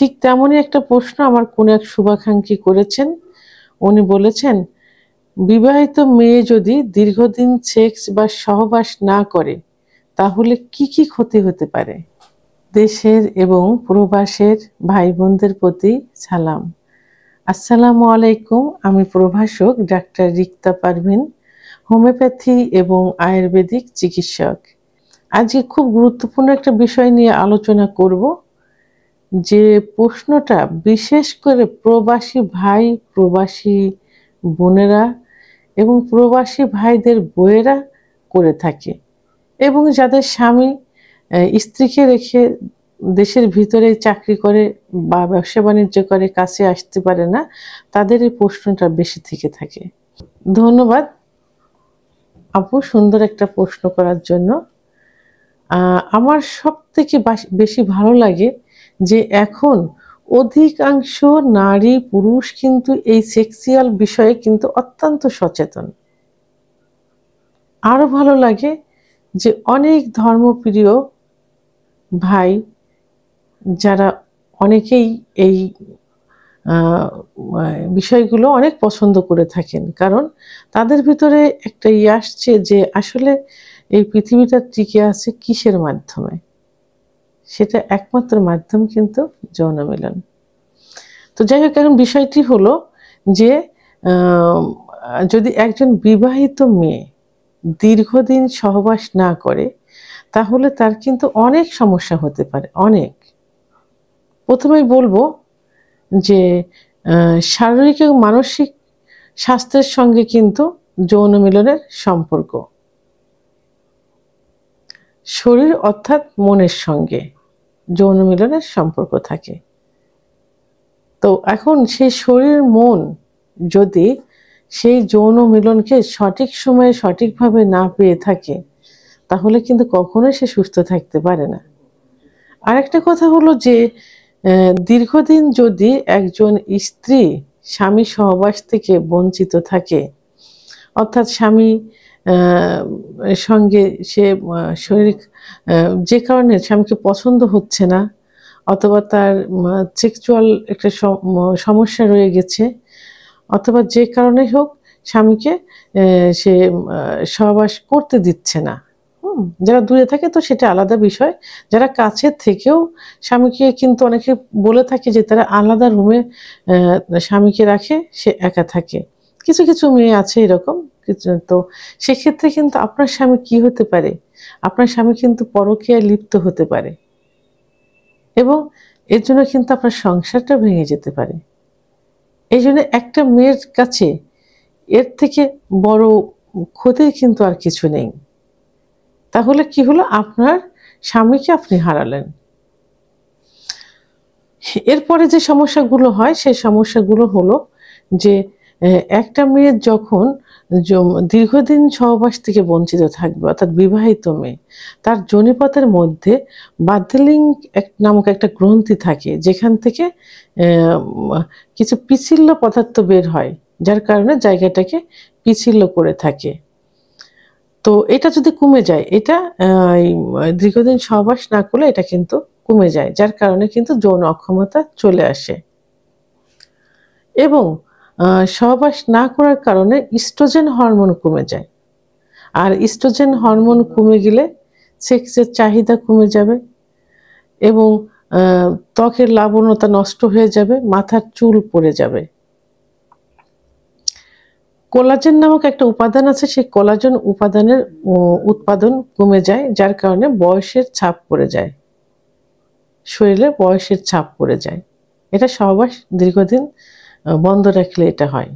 ঠিক তেমনই একটা প্রশ্ন আমার কোন এক শুভাকাঙ্ক্ষী করেছেন। উনি বলেছেন, বিবাহিত মেয়ে যদি দীর্ঘদিন সেক্স বা সহবাস না করে তাহলে কি কি ক্ষতি হতে পারে? দেশের এবং প্রবাসের ভাই বোনদের প্রতি সালাম। আসসালামু আলাইকুম। আমি প্রভাষক ডাক্তার রিক্তা পারভিন, হোমিওপ্যাথি এবং আয়ুর্বেদিক চিকিৎসক। আজকে খুব গুরুত্বপূর্ণ একটা বিষয় নিয়ে আলোচনা করব। যে প্রশ্নটা বিশেষ করে প্রবাসী ভাই, প্রবাসী বোনেরা এবং প্রবাসী ভাইদের বউয়েরা করে থাকে, এবং যাদের স্বামী স্ত্রীকে রেখে দেশের ভিতরে চাকরি করে বা ব্যবসা বাণিজ্য করে কাছে আসতে পারে না, তাদের এই প্রশ্নটা বেশি থেকে থাকে। ধন্যবাদ আপু, সুন্দর একটা প্রশ্ন করার জন্য। আমার সব থেকে বেশি ভালো লাগে যে এখন অধিকাংশ নারী পুরুষ কিন্তু এই সেক্সুয়াল বিষয়ে কিন্তু অত্যন্ত সচেতন। আরো ভালো লাগে যে অনেক ধর্মপ্রিয় ভাই, যারা অনেকেই এই বিষয়গুলো অনেক পছন্দ করে থাকেন, কারণ তাদের ভিতরে একটা আসছে যে আসলে এই পৃথিবীটা টিকে আছে কিসের মাধ্যমে? সেটা একমাত্র মাধ্যম কিন্তু যৌন মিলন। তো যাই হোক, এখন বিষয়টি হলো যে যদি একজন বিবাহিত মেয়ে দীর্ঘদিন সহবাস না করে তাহলে তার কিন্তু অনেক সমস্যা হতে পারে। অনেক। প্রথমেই বলবো যে শারীরিক এবং মানসিক স্বাস্থ্যের সঙ্গে কিন্তু যৌন মিলনের সম্পর্ক। শরীর অর্থাৎ মনের সঙ্গে যৌন মিলনের সম্পর্ক থাকে। তো এখন সেই শরীর মন যদি সেই যৌন মিলনকে সঠিক সময়ে সঠিকভাবে না পেয়ে থাকে তাহলে কিন্তু কখনোই সে সুস্থ থাকতে পারে না। আরেকটা কথা হলো যে দীর্ঘদিন যদি একজন স্ত্রী স্বামী সহবাস থেকে বঞ্চিত থাকে, অর্থাৎ স্বামী সঙ্গে সে শারীরিক যে কারণে স্বামীকে পছন্দ হচ্ছে না, অথবা তার সেক্সুয়াল একটা সমস্যা রয়ে গেছে, অথবা যে কারণে হোক স্বামীকে সে সহবাস করতে দিচ্ছে না। যারা দূরে থাকে তো সেটা আলাদা বিষয়। যারা কাছে থেকেও স্বামীকে কিন্তু অনেকে বলে থাকে যে তারা আলাদা রুমে স্বামীকে রাখে, সে একা থাকে। কিছু কিছু মেয়ে আছে এরকম। তো সেক্ষেত্রে কিন্তু আপনার স্বামী কি হতে পারে? আপনার স্বামী কিন্তু পরকীয়ায় লিপ্ত হতে পারে, এবং এর জন্য কিন্তু আপনার সংসারটা ভেঙে যেতে পারে। এই জন্য একটা মেয়ের কাছে এর থেকে বড় ক্ষতির কিন্তু আর কিছু নেই। তাহলে কি হলো? আপনার স্বামীকে আপনি হারালেন। এরপরে যে সমস্যাগুলো হয় সেই সমস্যাগুলো হলো যে একটা মেয়ের যখন দীর্ঘদিন সহবাস থেকে বঞ্চিত থাকবে, অর্থাৎ বিবাহিত মেয়ে, তার যোনিপথের মধ্যে বার্ধেলিং নামক একটা গ্রন্থি থাকে, যেখান থেকে কিছু পিচ্ছিল পদার্থ বের হয়, যার কারণে জায়গাটাকে পিচ্ছিল করে থাকে। তো এটা যদি কমে যায়, এটা দীর্ঘদিন সহবাস না করলে এটা কিন্তু কমে যায়, যার কারণে কিন্তু যৌন অক্ষমতা চলে আসে। এবং সহবাস না করার কারণে ইস্ট্রোজেন হরমোন কমে যায়, আর ইস্ট্রোজেন হরমোন কমে গেলে সেক্সের চাহিদা কমে যাবে, এবং ত্বকের লাবণ্যতা নষ্ট হয়ে যাবে, মাথার চুল পড়ে যাবে। কোলাজেন নামক একটা উপাদান আছে, সেই কোলাজেন উপাদানের উৎপাদন কমে যায়, যার কারণে বয়সের ছাপ পড়ে যায়, শরীরে বয়সের ছাপ পড়ে যায়। এটা সহবাস দীর্ঘদিন বন্ধ রাখলে এটা হয়।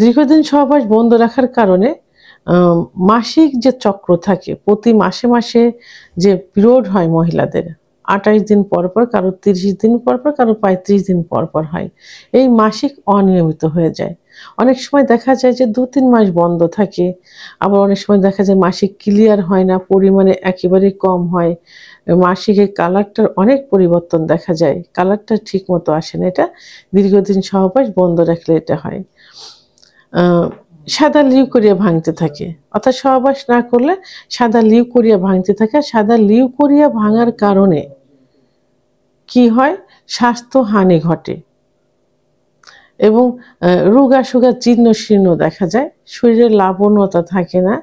দীর্ঘদিন সহবাস বন্ধ রাখার কারণে মাসিক যে চক্র থাকে, প্রতি মাসে মাসে যে পিরিয়ড হয় মহিলাদের, 28 দিন পর পর, কারো 30 দিন পর পর, কারো 35 দিন পর পর হয়, এই মাসিক অনিয়মিত হয়ে যায়। অনেক সময় দেখা যায় যে 2-3 মাস বন্ধ থাকে, আবার অনেক সময় দেখা যায় মাসিক ক্লিয়ার হয় না, পরিমাণে একেবারে কম হয়, মাসিকের কালারটার অনেক পরিবর্তন দেখা যায়, কালারটা ঠিক মতো আসে না। এটা দীর্ঘদিন সহবাস বন্ধ রাখলে এটা হয়। সাদা লিউকোরিয়া ভাঙতে থাকে, অর্থাৎ সহবাস না করলে সাদা লিউকোরিয়া ভাঙতে থাকে। সাদা লিউকোরিয়া ভাঙার কারণে কি হয়, স্বাস্থ্যহানি ঘটে এবং রোগা সুগা জীর্ণ শীর্ণ দেখা যায়, শরীরে লাবণ্যতা থাকে না,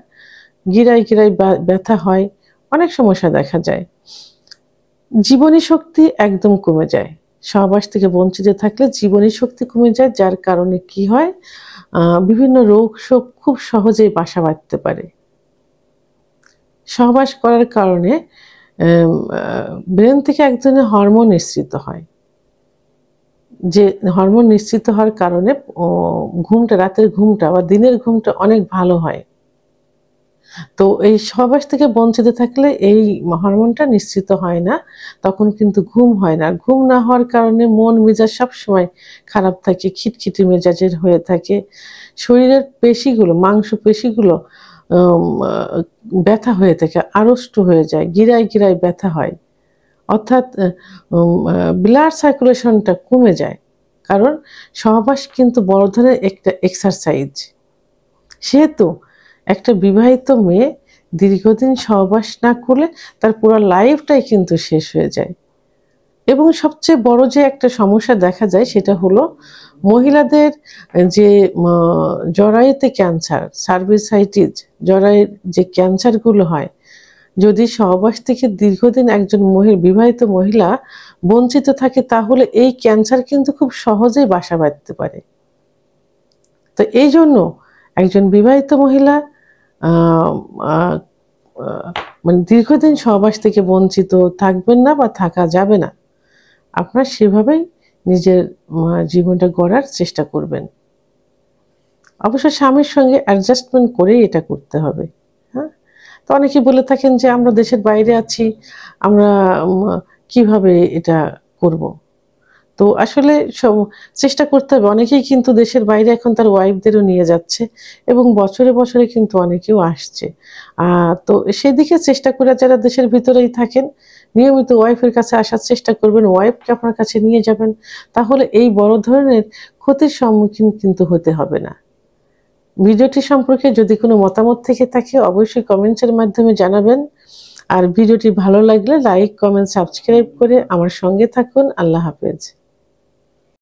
গিরায় গিরায় ব্যথা হয়, অনেক সমস্যা দেখা যায়। জীবনী শক্তি একদম কমে যায়, সহবাস থেকে বঞ্চিত থাকলে জীবনী শক্তি কমে যায়, যার কারণে কি হয়, বিভিন্ন রোগ শোক খুব সহজেই বাসা বাঁধতে পারে। সহবাস করার কারণে ব্রেন থেকে এক ধরনের হরমোন নিঃসৃত হয়, যে হরমোন নিঃসৃত হওয়ার কারণে ঘুমটা, রাতের ঘুমটা বা দিনের ঘুমটা অনেক ভালো হয়। তো এই সহবাস থেকে বঞ্চিত থাকলে এই হরমোনটা নিঃসৃত হয় না, তখন কিন্তু ঘুম হয় না। ঘুম না হওয়ার কারণে মন মেজাজ সবসময় খারাপ থাকে, খিটখিটে মেজাজের হয়ে থাকে। শরীরের পেশিগুলো, মাংস পেশিগুলো ব্যথা হয়ে থাকে, আড়ষ্ট হয়ে যায়, গিরায় গিরায় ব্যথা হয়, অর্থাৎ ব্লাড সার্কুলেশনটা কমে যায়। কারণ সহবাস কিন্তু বড় ধরনের একটা এক্সারসাইজ। সেহেতু একটা বিবাহিত মেয়ে দীর্ঘদিন সহবাস না করলে তার পুরো লাইফটাই কিন্তু শেষ হয়ে যায়। এবং সবচেয়ে বড় যে একটা সমস্যা দেখা যায় সেটা হলো মহিলাদের যে জরায়ুতে ক্যান্সার, সার্ভিসাইটিস, জরায়ুর যে ক্যান্সারগুলো হয়, যদি সহবাস থেকে দীর্ঘদিন একজন বিবাহিত মহিলা বঞ্চিত থাকে, তাহলে এই ক্যান্সার কিন্তু খুব সহজেই বাসা বাঁধতে পারে। তো এই জন্য একজন বিবাহিত মহিলা মানে দীর্ঘদিন সহবাস থেকে বঞ্চিত থাকবেন না বা থাকা যাবে না। আপনারা সেভাবেই নিজের জীবনটা গড়ার চেষ্টা করবেন। অবশ্য স্বামীর সঙ্গে অ্যাডজাস্টমেন্ট করেই এটা করতে হবে। হ্যাঁ, তো অনেকে বলে থাকেন যে আমরা দেশের বাইরে আছি, আমরা কিভাবে এটা করব। তো আসলে চেষ্টা করতে হবে। অনেকেই কিন্তু দেশের বাইরে এখন তার ওয়াইফদেরও নিয়ে যাচ্ছে এবং বছরে বছরে কিন্তু অনেকেও আসছে। তো সেদিকে চেষ্টা করে যারা দেশের ভিতরেই থাকেন, নিয়মিত ওয়াইফের কাছে আসার চেষ্টা করবেন, ওয়াইফকে আপনার কাছে নিয়ে যাবেন, তাহলে এই বড় ধরনের ক্ষতির সম্মুখীন কিন্তু হতে হবে না। ভিডিওটি সম্পর্কে যদি কোনো মতামত থেকে থাকে অবশ্যই কমেন্টসের মাধ্যমে জানাবেন। আর ভিডিওটি ভালো লাগলে লাইক, কমেন্ট, সাবস্ক্রাইব করে আমার সঙ্গে থাকুন। আল্লাহ হাফেজ।